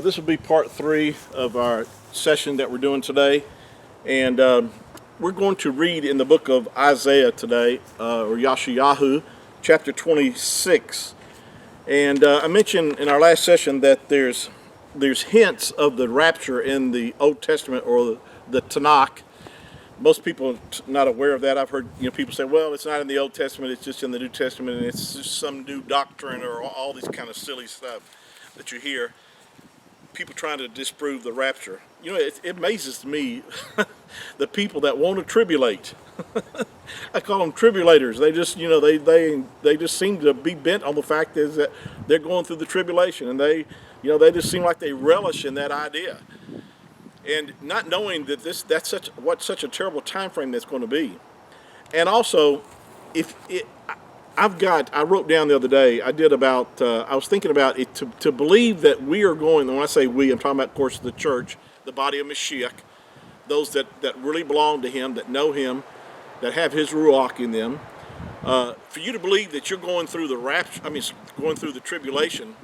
This will be part 3 of our session that we're doing today, and we're going to read in the book of Isaiah today, or Yashayahu, chapter 26. And I mentioned in our last session that there's hints of the rapture in the Old Testament or the Tanakh. Most people are not aware of that. I've heard people say, well, it's not in the Old Testament, it's just in the New Testament, and it's just some new doctrine or all these kind of silly stuff that you hear. People trying to disprove the rapture. It amazes me the people that want to tribulate. I call them tribulators. They just, they just seem to be bent on the fact is that they're going through the tribulation, and they just seem like they relish in that idea, and not knowing that that's such a terrible time frame that's going to be. And also, I wrote down the other day, I was thinking about it, to believe that we are going, and when I say we, I'm talking about, of course, the church, the body of Mashiach, those that really belong to him, that know him, that have his Ruach in them. For you to believe that you're going through the rapture, going through the tribulation,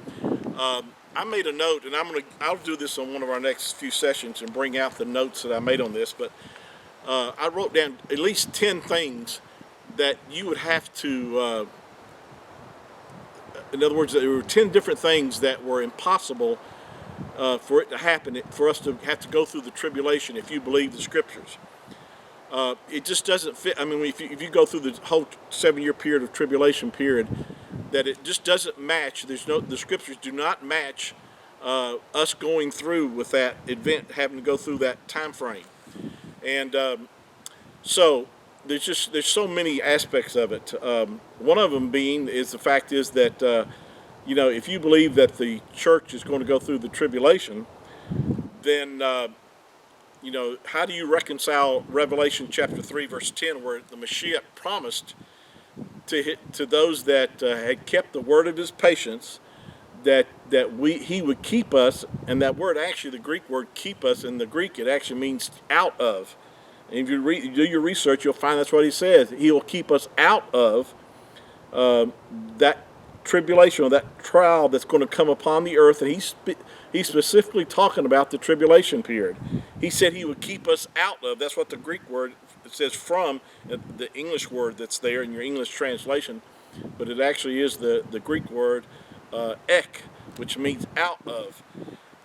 I made a note, and I'll do this on one of our next few sessions and bring out the notes that I made on this, but I wrote down at least 10 things that you would have to, in other words, there were 10 different things that were impossible for it to happen, for us to have to go through the tribulation if you believe the scriptures. It just doesn't fit. If you go through the whole 7-year period of tribulation period, that it just doesn't match. The scriptures do not match us going through with that event, having to go through that time frame. And so there's so many aspects of it. One of them is the fact is that if you believe that the church is going to go through the tribulation, then how do you reconcile Revelation chapter 3 verse 10, where the Mashiach promised to those that had kept the word of his patience, that he would keep us? And that word, actually, the Greek word keep us, in the Greek it actually means out of. And if you do your research, you'll find that's what he says. He will keep us out of that tribulation, or that trial that's going to come upon the earth. And he's specifically talking about the tribulation period. He said he would keep us out of. That's what the Greek word, it says from, the English word that's there in your English translation. But it actually is the Greek word ek, which means out of.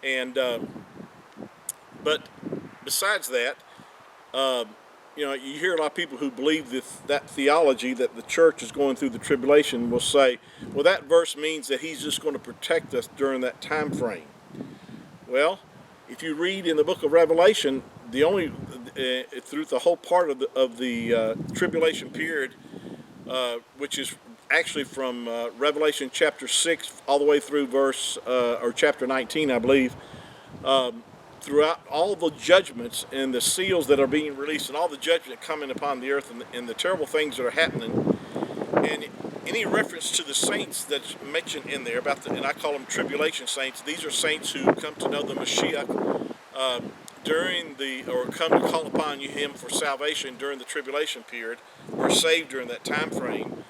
And but besides that, you hear a lot of people who believe that theology, that the church is going through the tribulation, will say, well, that verse means that he's just going to protect us during that time frame. Well, if you read in the book of Revelation, the only through the whole part of the tribulation period, which is actually from Revelation chapter 6 all the way through or chapter 19, I believe, throughout all the judgments and the seals that are being released and all the judgment coming upon the earth and the terrible things that are happening, and any reference to the saints that's mentioned in there and I call them tribulation saints. These are saints who come to know the Mashiach or come to call upon him for salvation during the tribulation period, or saved during that time frame.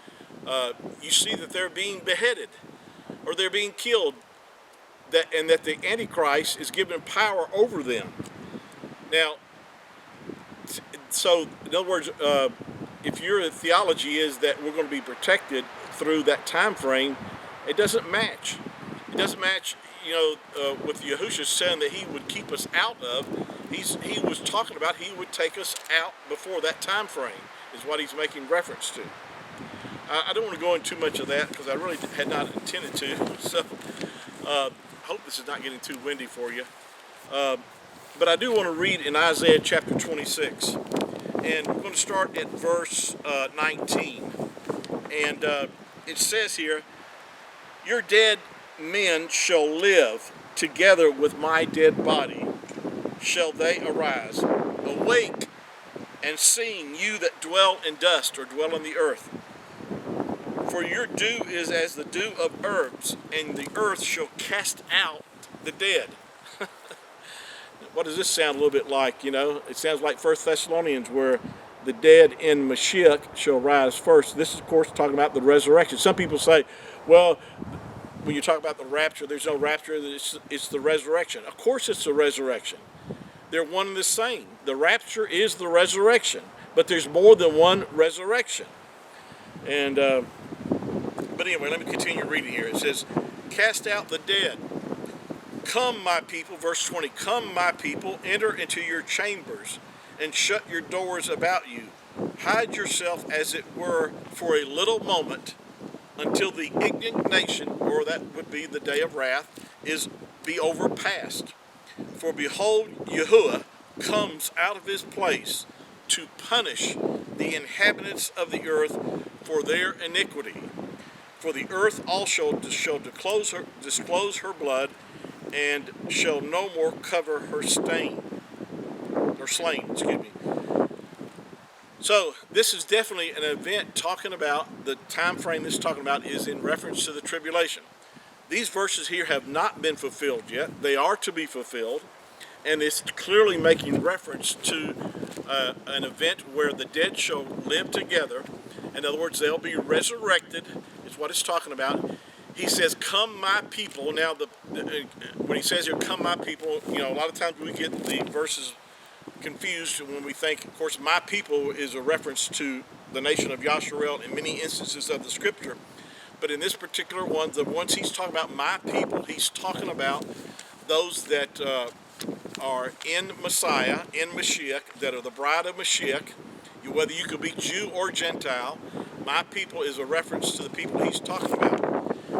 You see that they're being beheaded or they're being killed, and that the Antichrist is given power over them. Now, so in other words, if your theology is that we're going to be protected through that time frame, it doesn't match. It doesn't match, with Yahushua saying that he would keep us out of. He was talking about he would take us out before that time frame, is what he's making reference to. I don't want to go into too much of that because I really had not intended to. So I hope this is not getting too windy for you. But I do want to read in Isaiah chapter 26. And we're going to start at verse 19. And it says here, your dead men shall live, together with my dead body shall they arise. Awake and sing, you that dwell in dust, or dwell on the earth. For your dew is as the dew of herbs, and the earth shall cast out the dead. What does this sound a little bit like? It sounds like 1 Thessalonians, where the dead in Mashiach shall rise first. This is, of course, talking about the resurrection. Some people say, well, when you talk about the rapture, there's no rapture, it's the resurrection. Of course it's the resurrection. They're one and the same. The rapture is the resurrection, but there's more than one resurrection. And but anyway, let me continue reading here. It says, cast out the dead. Come, my people, verse 20, come, my people, enter into your chambers and shut your doors about you. Hide yourself, as it were, for a little moment until the indignation, or that would be the day of wrath, be overpast. For behold, Yahuwah comes out of his place to punish the inhabitants of the earth for their iniquity. For the earth also shall disclose her blood, and shall no more cover her slain. So this is definitely an event talking about, the time frame this is talking about is in reference to the tribulation. These verses here have not been fulfilled yet. They are to be fulfilled, and it's clearly making reference to an event where the dead shall live together. In other words, they'll be resurrected, is what it's talking about. He says, come my people. Now, when he says here, come my people, a lot of times we get the verses confused when we think, of course, my people is a reference to the nation of Yasharel in many instances of the scripture. But in this particular one, the ones he's talking about, my people, he's talking about those that are in Messiah, in Mashiach, that are the bride of Mashiach, whether you could be Jew or Gentile. My people is a reference to the people he's talking about.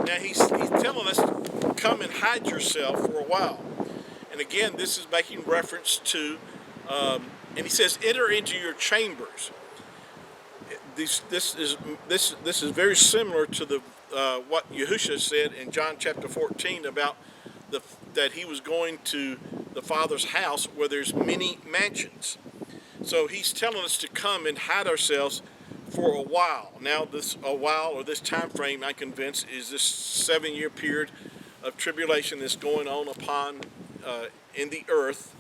Now, he's telling us, come and hide yourself for a while. And again, this is making reference to, and he says, enter into your chambers. This is very similar to the what Yahushua said in John chapter 14 about that he was going to the Father's house where there's many mansions. So he's telling us to come and hide ourselves for a while. Now this time frame, I'm convinced, is this 7-year period of tribulation that's going on upon in the earth,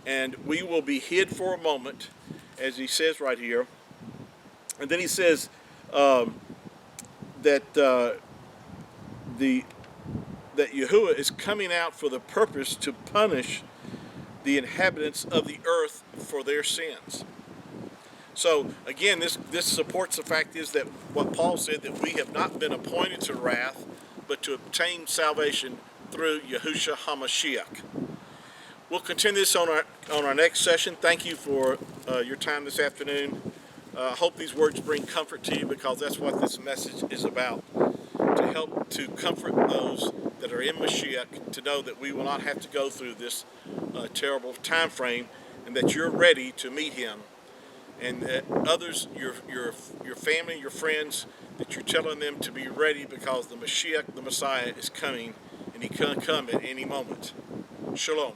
and we will be hid for a moment, as he says right here. And then he says that Yahuwah is coming out for the purpose to punish the inhabitants of the earth for their sins. So again, this supports the fact is that what Paul said, that we have not been appointed to wrath, but to obtain salvation through Yahushua HaMashiach. We'll continue this on our next session. Thank you for your time this afternoon. I hope these words bring comfort to you, because that's what this message is about, to help to comfort those that are in Mashiach, to know that we will not have to go through this terrible time frame, and that you're ready to meet him, and that others, your family, your friends, that you're telling them to be ready, because the Mashiach, the Messiah, is coming, and he can come at any moment. Shalom.